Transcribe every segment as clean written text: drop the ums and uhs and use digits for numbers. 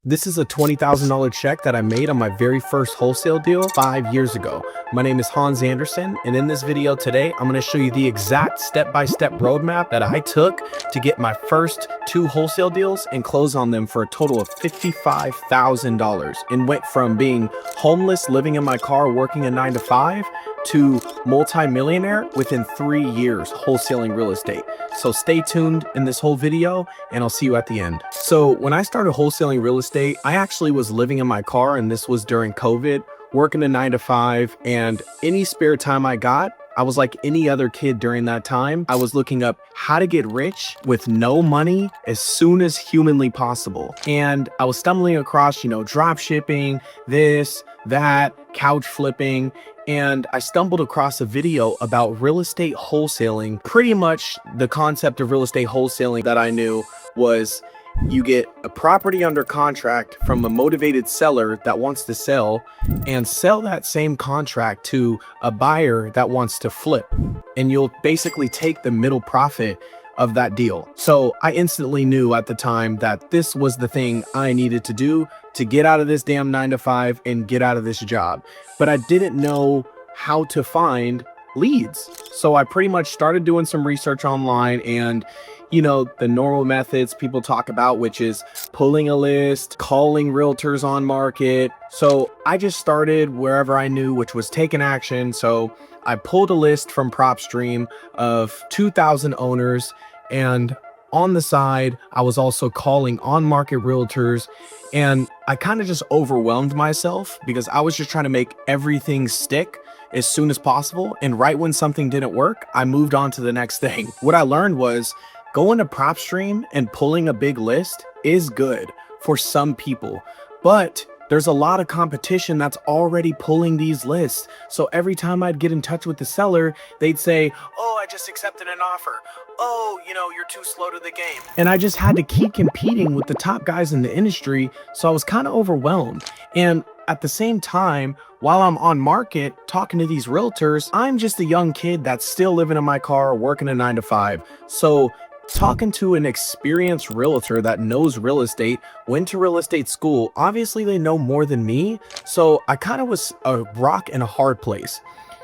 This is a $20,000 check that I made on my very first wholesale deal 5 years ago. My name is Hans Anderson, and in this video today, I'm gonna show you the exact step-by-step roadmap that I took to get my first 2 wholesale deals and close on them for a total of $55,000, and went from being homeless, living in my car, working a 9 to 5, to multi-millionaire within 3 years wholesaling real estate. So stay tuned in this whole video and I'll see you at the end. So when I started wholesaling real estate, I actually was living in my car, and this was during COVID, working a 9 to 5, and any spare time I got, I was like any other kid during that time. I was looking up how to get rich with no money as soon as humanly possible. And I was stumbling across, drop shipping, this, that, couch flipping, and I stumbled across a video about real estate wholesaling. Pretty much the concept of real estate wholesaling that I knew was you get a property under contract from a motivated seller that wants to sell, and sell that same contract to a buyer that wants to flip. And you'll basically take the middle profit of that deal. So I instantly knew at the time that this was the thing I needed to do to get out of this damn 9 to 5 and get out of this job. But I didn't know how to find leads. So I pretty much started doing some research online, and the normal methods people talk about, which is pulling a list, calling realtors on market. So I just started wherever I knew, which was taking action. So I pulled a list from PropStream of 2,000 owners, and on the side, I was also calling on market realtors, and I kind of just overwhelmed myself because I was just trying to make everything stick as soon as possible. And right when something didn't work, I moved on to the next thing. What I learned was going to PropStream and pulling a big list is good for some people, but there's a lot of competition that's already pulling these lists. So every time I'd get in touch with the seller, they'd say, "Oh, I just accepted an offer. Oh, you're too slow to the game." And I just had to keep competing with the top guys in the industry. So I was kind of overwhelmed. And at the same time, while I'm on market talking to these realtors, I'm just a young kid that's still living in my car, working a 9 to 5. So talking to an experienced realtor that knows real estate, went to real estate school, obviously they know more than me. So I kind of was a rock in a hard place.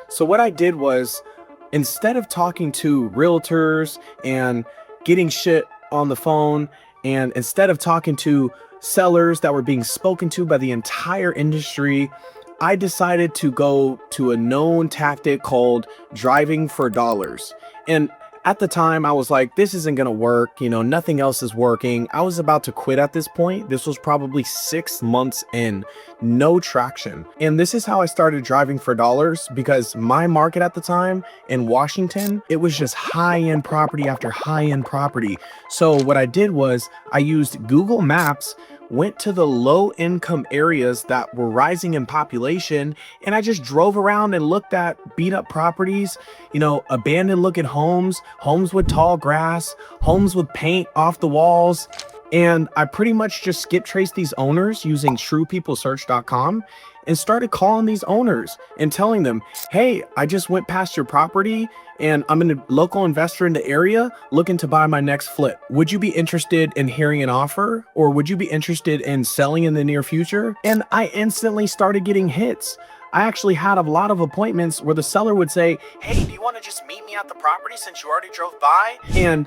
So what I did was, instead of talking to realtors and getting shit on the phone, and instead of talking to sellers that were being spoken to by the entire industry, I decided to go to a known tactic called driving for dollars. And at the time, I was like, this isn't going to work. Nothing else is working. I was about to quit at this point. This was probably 6 months in, no traction. And this is how I started driving for dollars, because my market at the time in Washington, it was just high-end property after high-end property. So what I did was I used Google Maps, went to the low income areas that were rising in population, and I just drove around and looked at beat up properties, abandoned looking homes, homes with tall grass, homes with paint off the walls. And I pretty much just skip traced these owners using truepeoplesearch.com and started calling these owners and telling them, "Hey, I just went past your property and I'm a local investor in the area looking to buy my next flip. Would you be interested in hearing an offer, or would you be interested in selling in the near future?" And I instantly started getting hits. I actually had a lot of appointments where the seller would say, "Hey, do you want to just meet me at the property since you already drove by?" And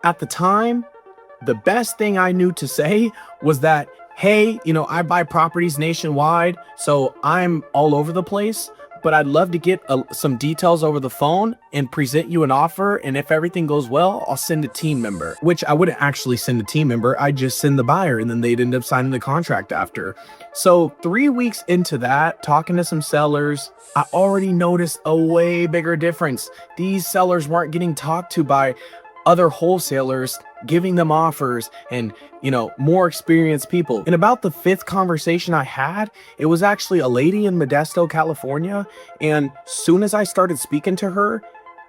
at the time, the best thing I knew to say was that, "Hey, I buy properties nationwide, so I'm all over the place, but I'd love to get some details over the phone and present you an offer. And if everything goes well, I'll send a team member," which I wouldn't actually send a team member. I'd just send the buyer, and then they'd end up signing the contract after. So 3 weeks into that, talking to some sellers, I already noticed a way bigger difference. These sellers weren't getting talked to by other wholesalers giving them offers and more experienced people. In about the 5th conversation I had, it was actually a lady in Modesto, California. And soon as I started speaking to her,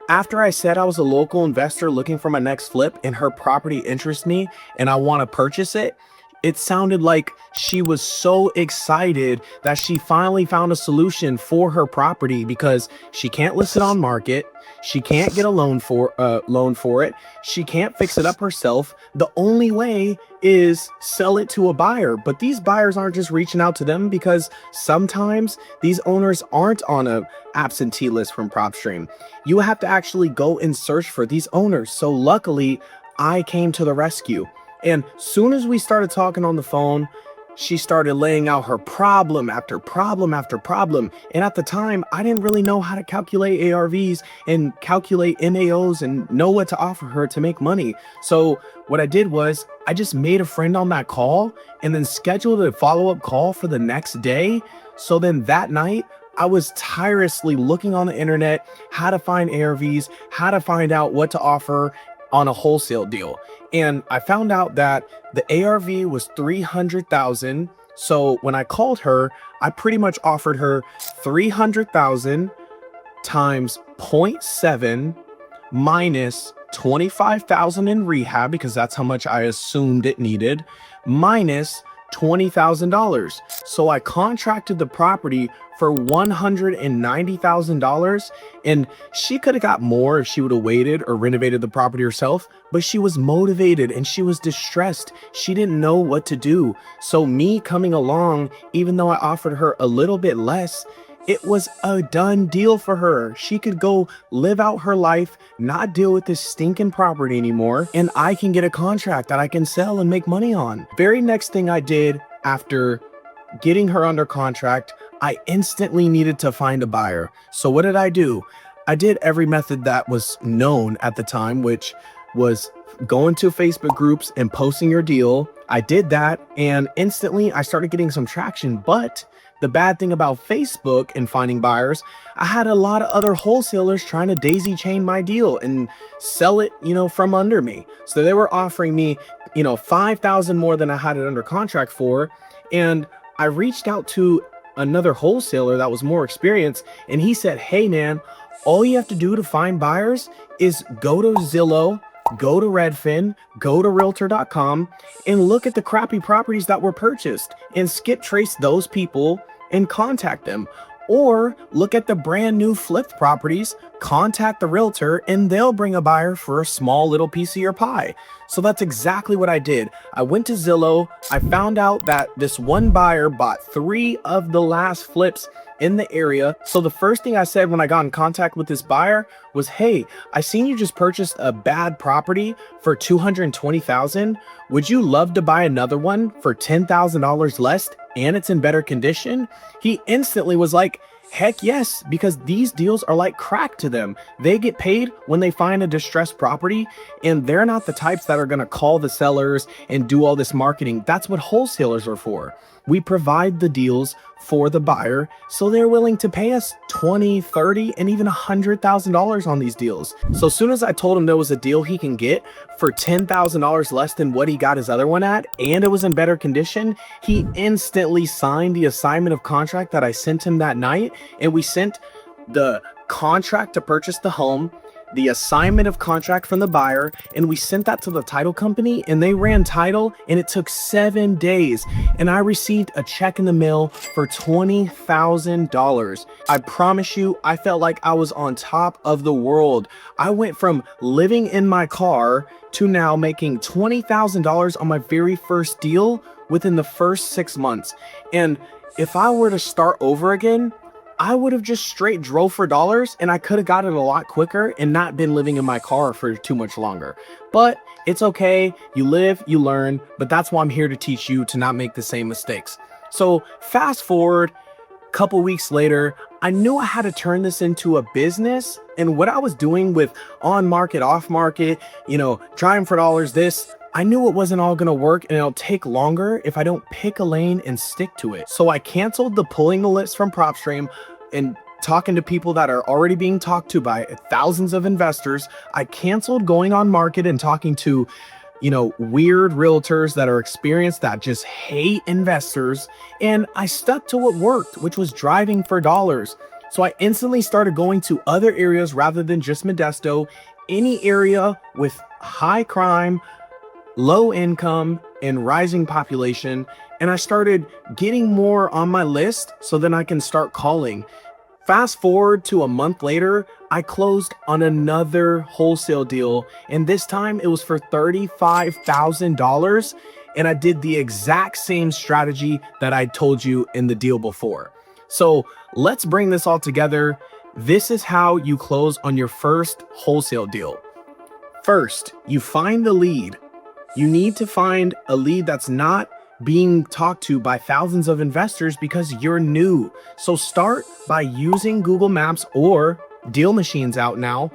after I said I was a local investor looking for my next flip and her property interests me and I want to purchase it, It sounded like she was so excited that she finally found a solution for her property because she can't list it on market. She can't get a loan for it. She can't fix it up herself. The only way is sell it to a buyer. But these buyers aren't just reaching out to them because sometimes these owners aren't on a absentee list from PropStream. You have to actually go and search for these owners. So luckily, I came to the rescue. And soon as we started talking on the phone, she started laying out her problem after problem after problem. And at the time, I didn't really know how to calculate ARVs and calculate MAOs and know what to offer her to make money. So what I did was I just made a friend on that call and then scheduled a follow-up call for the next day. So then that night, I was tirelessly looking on the internet, how to find ARVs, how to find out what to offer on a wholesale deal. And I found out that the ARV was 300,000. So when I called her, I pretty much offered her 300,000 times 0.7 minus 25,000 in rehab, because that's how much I assumed it needed, minus $20,000. So I contracted the property for $190,000, and she could have got more if she would have waited or renovated the property herself, but she was motivated and she was distressed. She didn't know what to do. So me coming along, even though I offered her a little bit less, it was a done deal for her. She could go live out her life, not deal with this stinking property anymore, and I can get a contract that I can sell and make money on. Very next thing I did after getting her under contract, I instantly needed to find a buyer. So what did I do? I did every method that was known at the time, which was going to Facebook groups and posting your deal. I did that, and instantly I started getting some traction. But the bad thing about Facebook and finding buyers, I had a lot of other wholesalers trying to daisy chain my deal and sell it, from under me. So they were offering me, 5,000 more than I had it under contract for. And I reached out to another wholesaler that was more experienced, and he said, hey man, all you have to do to find buyers is go to Zillow, go to Redfin, go to realtor.com, and look at the crappy properties that were purchased and skip trace those people and contact them. Or look at the brand new flipped properties, contact the realtor, and they'll bring a buyer for a small little piece of your pie. So that's exactly what I did. I went to Zillow. I found out that this one buyer bought 3 of the last flips in the area. So the first thing I said when I got in contact with this buyer was, hey, I seen you just purchased a bad property for $220,000. Would you love to buy another one for $10,000 less and it's in better condition? He instantly was like, heck yes, because these deals are like crack to them. They get paid when they find a distressed property, and they're not the types that are going to call the sellers and do all this marketing. That's what wholesalers are for. We provide the deals for the buyer, so they're willing to pay us $20, $30, and even $100,000 on these deals. So as soon as I told him there was a deal he can get for $10,000 less than what he got his other one at, and it was in better condition, he instantly signed the assignment of contract that I sent him that night, and we sent the contract to purchase the home, the assignment of contract from the buyer, and we sent that to the title company, and they ran title, and it took 7 days, and I received a check in the mail for $20,000. I promise you, I felt like I was on top of the world. I went from living in my car to now making $20,000 on my very first deal within the first 6 months. And if I were to start over again, I would have just straight drove for dollars, and I could have got it a lot quicker and not been living in my car for too much longer. But it's okay. You live, you learn, but that's why I'm here to teach you to not make the same mistakes. So fast forward a couple weeks later, I knew I had to turn this into a business. And what I was doing with on market, off market, trying for dollars, I knew it wasn't all gonna work, and it'll take longer if I don't pick a lane and stick to it. So I canceled the pulling the list from PropStream and talking to people that are already being talked to by thousands of investors. I canceled going on market and talking to, weird realtors that are experienced that just hate investors. And I stuck to what worked, which was driving for dollars. So I instantly started going to other areas rather than just Modesto, any area with high crime, low income, and rising population, and I started getting more on my list so then I can start calling. Fast forward to a month later, I closed on another wholesale deal, and this time it was for $35,000, and I did the exact same strategy that I told you in the deal before. So let's bring this all together. This is how you close on your first wholesale deal. First, you find the lead. You need to find a lead that's not being talked to by thousands of investors because you're new. So start by using Google Maps or Deal Machines out now.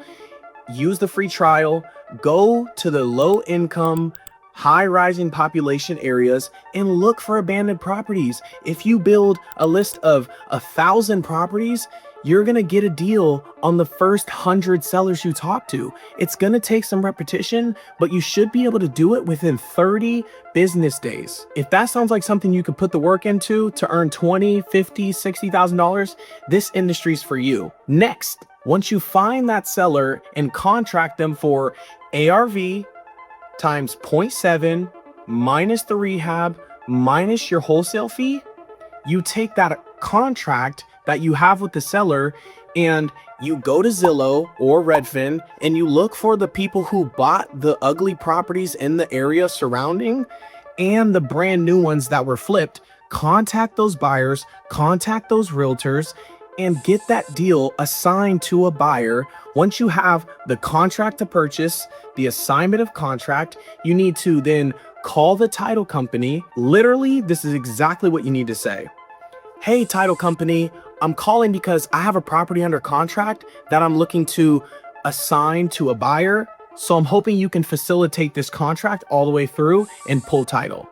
Use the free trial, go to the low income, high rising population areas and look for abandoned properties. If you build a list of 1,000 properties, you're gonna get a deal on the first 100 sellers you talk to. It's gonna take some repetition, but you should be able to do it within 30 business days. If that sounds like something you could put the work into to earn $20,000, $50,000, $60,000, this industry's for you. Next, once you find that seller and contract them for ARV times 0.7 minus the rehab minus your wholesale fee, you take that contract that you have with the seller and you go to Zillow or Redfin and you look for the people who bought the ugly properties in the area surrounding and the brand new ones that were flipped. Contact those buyers, contact those realtors, and get that deal assigned to a buyer. Once you have the contract to purchase, the assignment of contract, you need to then call the title company. Literally, this is exactly what you need to say. Hey, title company, I'm calling because I have a property under contract that I'm looking to assign to a buyer. So I'm hoping you can facilitate this contract all the way through and pull title.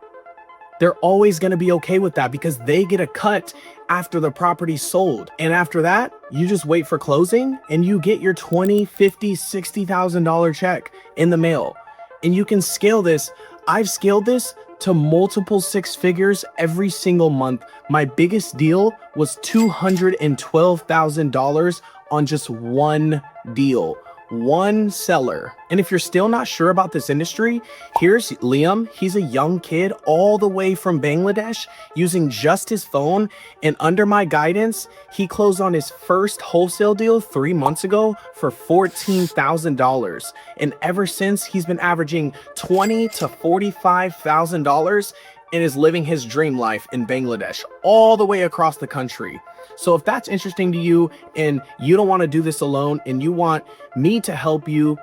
They're always going to be okay with that because they get a cut after the property's sold. And after that, you just wait for closing and you get your $20,000, $50,000, $60,000 check in the mail. And you can scale this. I've scaled this to multiple six figures every single month. My biggest deal was $212,000 on just one deal. One seller. And if you're still not sure about this industry, here's Liam. He's a young kid all the way from Bangladesh using just his phone. And under my guidance, he closed on his first wholesale deal 3 months ago for $14,000. And ever since, he's been averaging $20,000 to $45,000 and is living his dream life in Bangladesh all the way across the country. So if that's interesting to you and you don't want to do this alone and you want me to help you,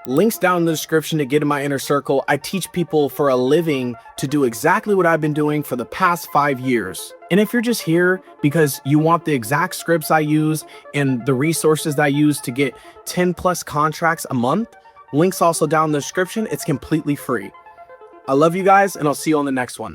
links down in the description to get in my inner circle. I teach people for a living to do exactly what I've been doing for the past 5 years. And if you're just here because you want the exact scripts I use and the resources that I use to get 10 plus contracts a month, links also down in the description. It's completely free. I love you guys and I'll see you on the next one.